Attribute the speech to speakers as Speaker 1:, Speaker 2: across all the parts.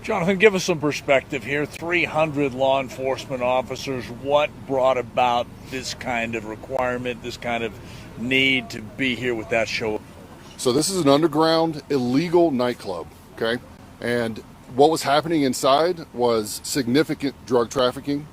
Speaker 1: Jonathan, give us some perspective here. 300 law enforcement officers. What brought about this kind of requirement, this kind of need to be here with that show?
Speaker 2: So this is an underground illegal nightclub, okay? And what was happening inside was significant drug trafficking,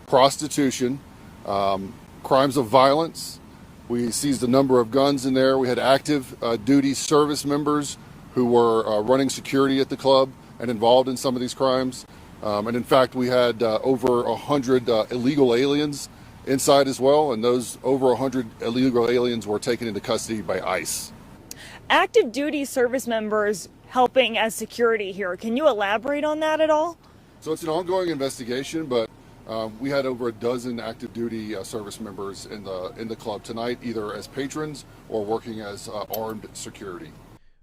Speaker 2: prostitution, crimes of violence. We seized a number of guns in there. We had active duty service members who were running security at the club and involved in some of these crimes. And in fact, we had over 100 illegal aliens inside as well, and those over 100 illegal aliens were taken into custody by ICE.
Speaker 3: Active duty service members helping as security here. Can you elaborate on that at all?
Speaker 2: So it's an ongoing investigation, but we had over a dozen active duty service members in the club tonight, either as patrons or working as armed security.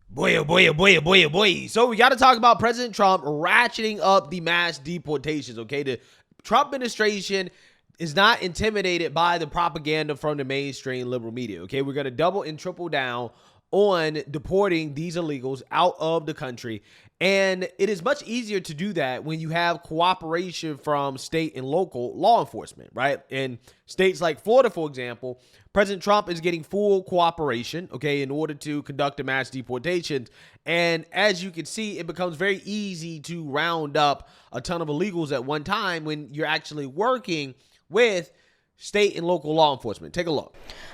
Speaker 4: Boy, oh boy, oh boy, oh boy, oh boy. So we got to talk about President Trump ratcheting up the mass deportations, okay? The Trump administration is not intimidated by the propaganda from the mainstream liberal media, okay? We're going to double and triple down on deporting these illegals out of the country. And it is much easier to do that when you have cooperation from state and local law enforcement, right? In states like Florida, for example, President Trump is getting full cooperation, okay, in order to conduct a mass deportation. And as you can see, it becomes very easy to round up a ton of illegals at one time when you're actually working with state and local law enforcement. Take a look.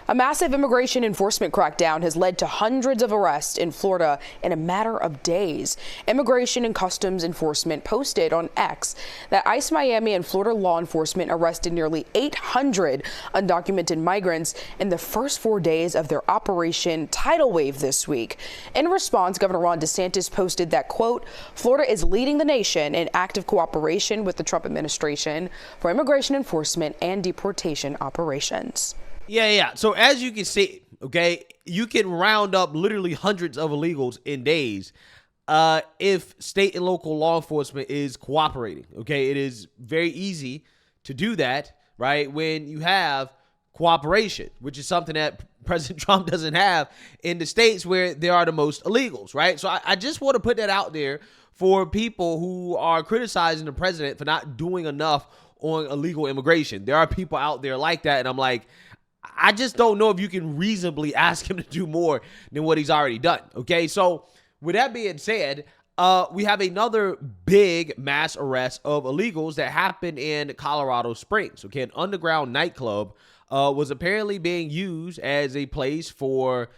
Speaker 5: A massive immigration enforcement crackdown has led to hundreds of arrests in Florida in a matter of days. Immigration and Customs Enforcement posted on X that ICE Miami and Florida law enforcement arrested nearly 800 undocumented migrants in the first 4 days of their Operation Tidal Wave this week. In response, Governor Ron DeSantis posted that, quote, Florida is leading the nation in active cooperation with the Trump administration for immigration enforcement and deportation operations.
Speaker 4: Yeah. So as you can see, okay, you can round up literally hundreds of illegals in days if state and local law enforcement is cooperating, okay? It is very easy to do that, right, when you have cooperation, which is something that President Trump doesn't have in the states where there are the most illegals, right? So I just want to put that out there for people who are criticizing the president for not doing enough on illegal immigration. There are people out there like that, and I'm like, I just don't know if you can reasonably ask him to do more than what he's already done, okay? So with that being said, we have another big mass arrest of illegals that happened in Colorado Springs, okay? An underground nightclub was apparently being used as a place for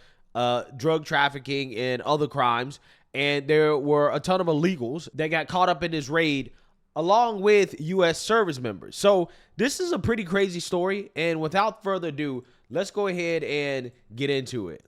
Speaker 4: drug trafficking and other crimes, and there were a ton of illegals that got caught up in this raid along with U.S. service members. So this is a pretty crazy story, and without further ado, let's go ahead and get into it.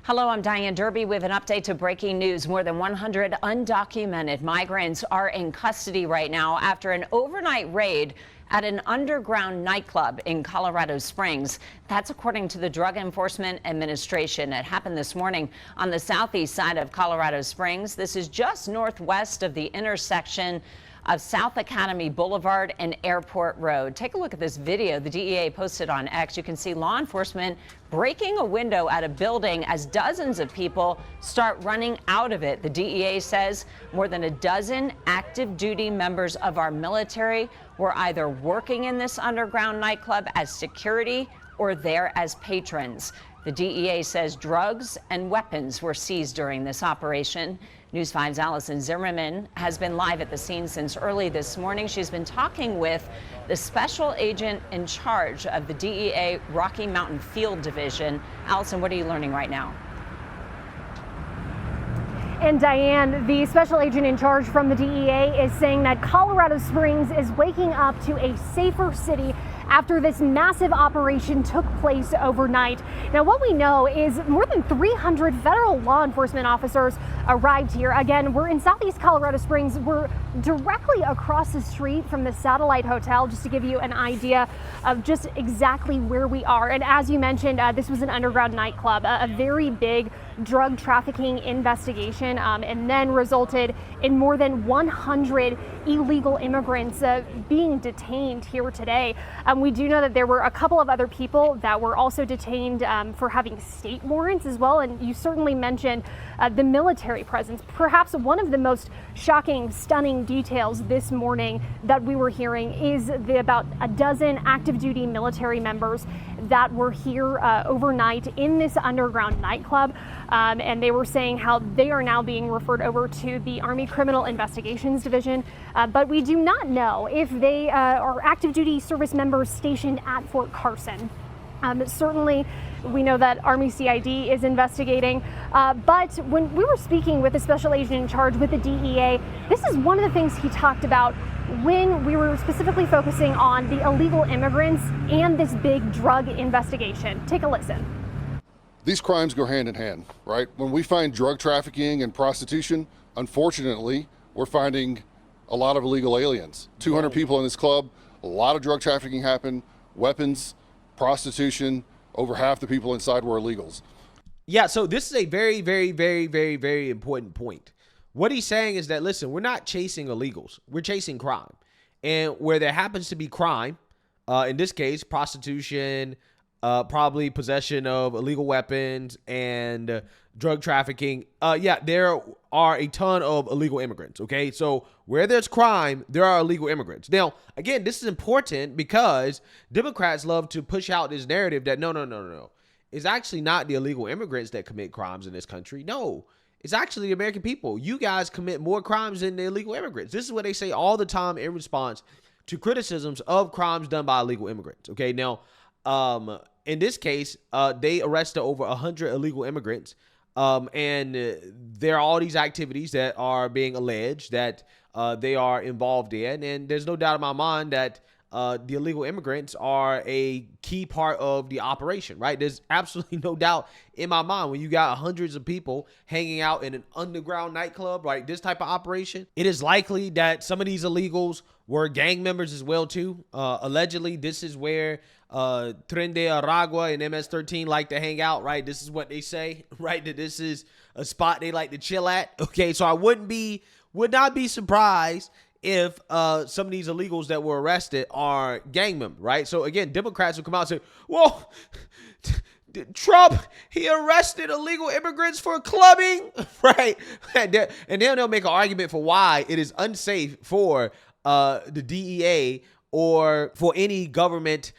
Speaker 6: Hello, I'm Diane Derby with an update to breaking news. More than 100 undocumented migrants are in custody right now after an overnight raid at an underground nightclub in Colorado Springs. That's according to the Drug Enforcement Administration. It happened this morning on the southeast side of Colorado Springs. This is just northwest of the intersection of South Academy Boulevard and Airport Road. Take a look at this video the DEA posted on X. You can see law enforcement breaking a window at a building as dozens of people start running out of it. The DEA says more than a dozen active duty members of our military were either working in this underground nightclub as security or there as patrons. The DEA says drugs and weapons were seized during this operation. News 5's Allison Zimmerman has been live at the scene since early this morning. She's been talking with the special agent in charge of the DEA Rocky Mountain Field Division. Allison, what are you learning right now?
Speaker 7: And Diane, the special agent in charge from the DEA is saying that Colorado Springs is waking up to a safer city after this massive operation took place overnight. Now, what we know is more than 300 federal law enforcement officers arrived here. Again, we're in southeast Colorado Springs. We're directly across the street from the Satellite Hotel, just to give you an idea of just exactly where we are. And as you mentioned, this was an underground nightclub, a very big drug trafficking investigation, and then resulted in more than 100 illegal immigrants being detained here today. We do know that there were a couple of other people that were also detained for having state warrants as well. And you certainly mentioned the military presence. Perhaps one of the most shocking, stunning details this morning that we were hearing is about a dozen active duty military members that were here overnight in this underground nightclub. And they were saying how they are now being referred over to the Army Criminal Investigations Division. But we do not know if they are active duty service members stationed at Fort Carson. Certainly, we know that Army CID is investigating, but when we were speaking with the special agent in charge with the DEA, this is one of the things he talked about when we were specifically focusing on the illegal immigrants and this big drug investigation. Take a listen.
Speaker 2: These crimes go hand in hand, right? When we find drug trafficking and prostitution, unfortunately, we're finding a lot of illegal aliens. 200 people in this club, a lot of drug trafficking happened, weapons, prostitution, over half the people inside were illegals.
Speaker 4: Yeah, so this is a very, very, very, very, very important point. What he's saying is that, listen, we're not chasing illegals. We're chasing crime. And where there happens to be crime, in this case, prostitution, probably possession of illegal weapons and drug trafficking. Yeah, there are a ton of illegal immigrants, okay? So where there's crime, there are illegal immigrants. Now, again, this is important because Democrats love to push out this narrative that no. It's actually not the illegal immigrants that commit crimes in this country. No, it's actually the American people. You guys commit more crimes than the illegal immigrants. This is what they say all the time in response to criticisms of crimes done by illegal immigrants, okay? Now, in this case, they arrested over 100 illegal immigrants, and there are all these activities that are being alleged that they are involved in, and there's no doubt in my mind that the illegal immigrants are a key part of the operation, right? There's absolutely no doubt in my mind when you got hundreds of people hanging out in an underground nightclub, right? This type of operation, it is likely that some of these illegals were gang members as well too. Allegedly, this is where TdA and MS-13 like to hang out, right? This is what they say, right? That this is a spot they like to chill at. Okay, so I would not be surprised if some of these illegals that were arrested are gang members, right? So again, Democrats will come out and say, well, Trump, he arrested illegal immigrants for clubbing, right? And then they'll make an argument for why it is unsafe for the DEA or for any government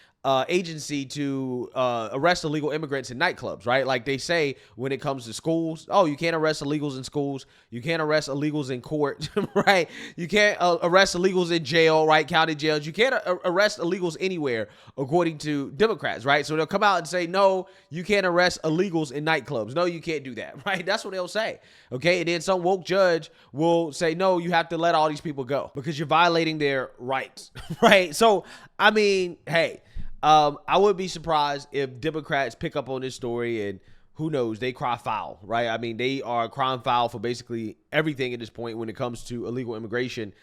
Speaker 4: agency to arrest illegal immigrants in nightclubs, right? Like they say when it comes to schools, oh, you can't arrest illegals in schools. You can't arrest illegals in court, right? You can't arrest illegals in jail, right? County jails. You can't arrest illegals anywhere, according to Democrats, right? So they'll come out and say, no, you can't arrest illegals in nightclubs. No, you can't do that, right? That's what they'll say, okay? And then some woke judge will say, no, you have to let all these people go because you're violating their rights, right? So, I mean, hey, I would be surprised if Democrats pick up on this story and who knows, they cry foul, right? I mean, they are crying foul for basically everything at this point when it comes to illegal immigration.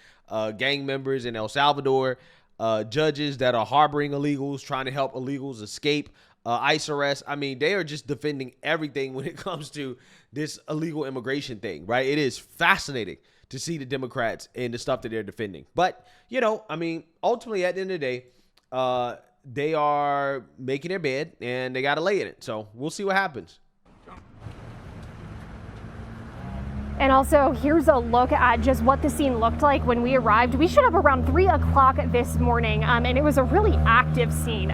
Speaker 4: Gang members in El Salvador, judges that are harboring illegals, trying to help illegals escape ICE arrests. I mean, they are just defending everything when it comes to this illegal immigration thing, right? It is fascinating to see the Democrats and the stuff that they're defending. But, you know, I mean, ultimately at the end of the day, they are making their bed and they got to lay in it. So we'll see what happens.
Speaker 7: And also, here's a look at just what the scene looked like when we arrived. We showed up around 3 o'clock this morning, and it was a really active scene.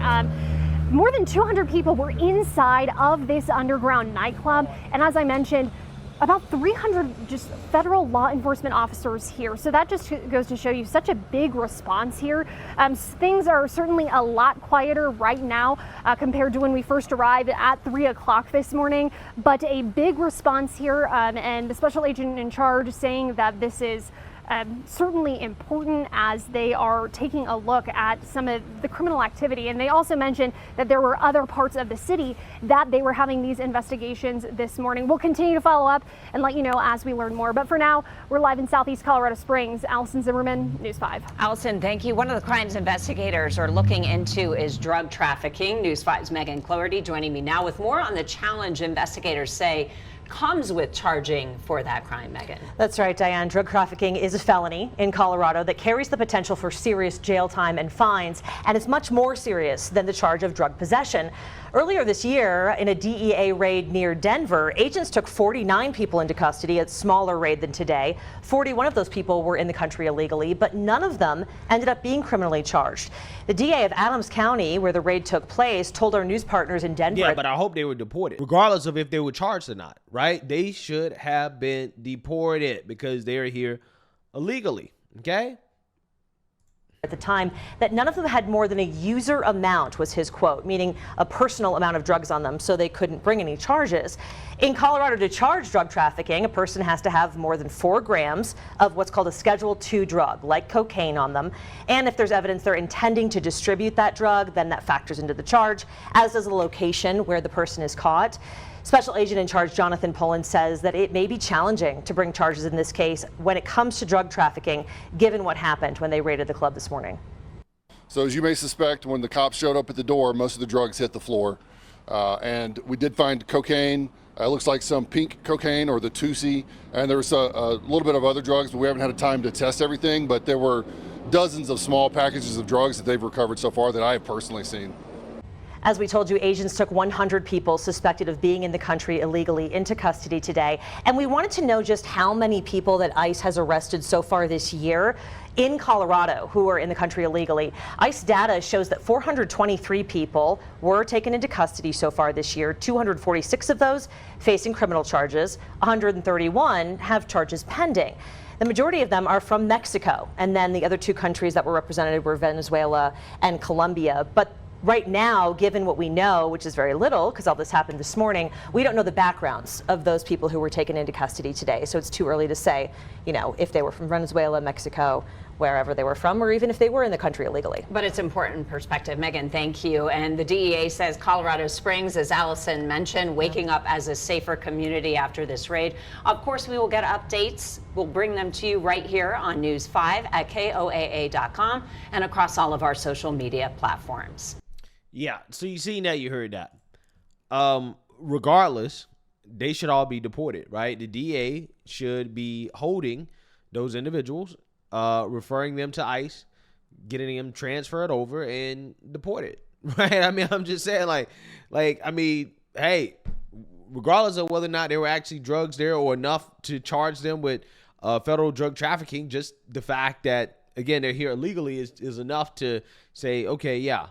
Speaker 7: More than 200 people were inside of this underground nightclub. And as I mentioned, about 300 just federal law enforcement officers here. So that just goes to show you such a big response here. Things are certainly a lot quieter right now compared to when we first arrived at 3 o'clock this morning, but a big response here, and the special agent in charge saying that this is certainly important as they are taking a look at some of the criminal activity. And they also mentioned that there were other parts of the city that they were having these investigations this morning. We'll continue to follow up and let you know as we learn more. But for now, we're live in Southeast Colorado Springs. Allison Zimmerman, News 5.
Speaker 6: Allison, thank you. One of the crimes investigators are looking into is drug trafficking. News 5's Megan Cloherty joining me now with more on the challenge investigators say comes with charging for that crime, Megan.
Speaker 8: That's right, Diane. Drug trafficking is a felony in Colorado that carries the potential for serious jail time and fines, and it's much more serious than the charge of drug possession. Earlier this year, in a DEA raid near Denver, agents took 49 people into custody, a smaller raid than today. 41 of those people were in the country illegally, but none of them ended up being criminally charged. The DA of Adams County, where the raid took place, told our news partners in Denver.
Speaker 4: Yeah, but I hope they were deported, regardless of if they were charged or not, right? They should have been deported because they're here illegally, okay?
Speaker 8: At the time, that none of them had more than a user amount, was his quote, meaning a personal amount of drugs on them, so they couldn't bring any charges. In Colorado, to charge drug trafficking, a person has to have more than 4 grams of what's called a Schedule II drug, like cocaine, on them. And if there's evidence they're intending to distribute that drug, then that factors into the charge, as does the location where the person is caught. Special Agent in Charge Jonathan Pullen says that it may be challenging to bring charges in this case when it comes to drug trafficking, given what happened when they raided the club this morning.
Speaker 2: So as you may suspect, when the cops showed up at the door, most of the drugs hit the floor. And we did find cocaine. It looks like some pink cocaine, or the Tusi. And there was a little bit of other drugs, but we haven't had time to test everything. But there were dozens of small packages of drugs that they've recovered so far that I have personally seen.
Speaker 8: As we told you, agents took 100 people suspected of being in the country illegally into custody today. And we wanted to know just how many people that ICE has arrested so far this year in Colorado who are in the country illegally. ICE data shows that 423 people were taken into custody so far this year. 246 of those facing criminal charges. 131 have charges pending. The majority of them are from Mexico. And then the other 2 countries that were represented were Venezuela and Colombia. But right now, given what we know, which is very little, because all this happened this morning, we don't know the backgrounds of those people who were taken into custody today. So it's too early to say, if they were from Venezuela, Mexico, wherever they were from, or even if they were in the country illegally.
Speaker 6: But it's important perspective. Megan, thank you. And the DEA says Colorado Springs, as Allison mentioned, waking up as a safer community after this raid. Of course, we will get updates. We'll bring them to you right here on News 5 at KOAA.com and across all of our social media platforms.
Speaker 4: Yeah, so you seen that, you heard that. Regardless, they should all be deported, right? The DA should be holding those individuals, referring them to ICE, getting them transferred over and deported, right? I mean, I'm just saying, hey, regardless of whether or not there were actually drugs there or enough to charge them with federal drug trafficking, just the fact that, again, they're here illegally is enough to say, okay, yeah,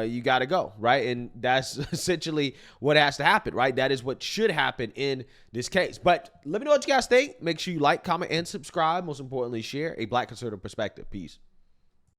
Speaker 4: you got to go, right? And that's essentially what has to happen, right? That is what should happen in this case. But let me know what you guys think. Make sure you like, comment, and subscribe. Most importantly, share a Black conservative perspective. Peace.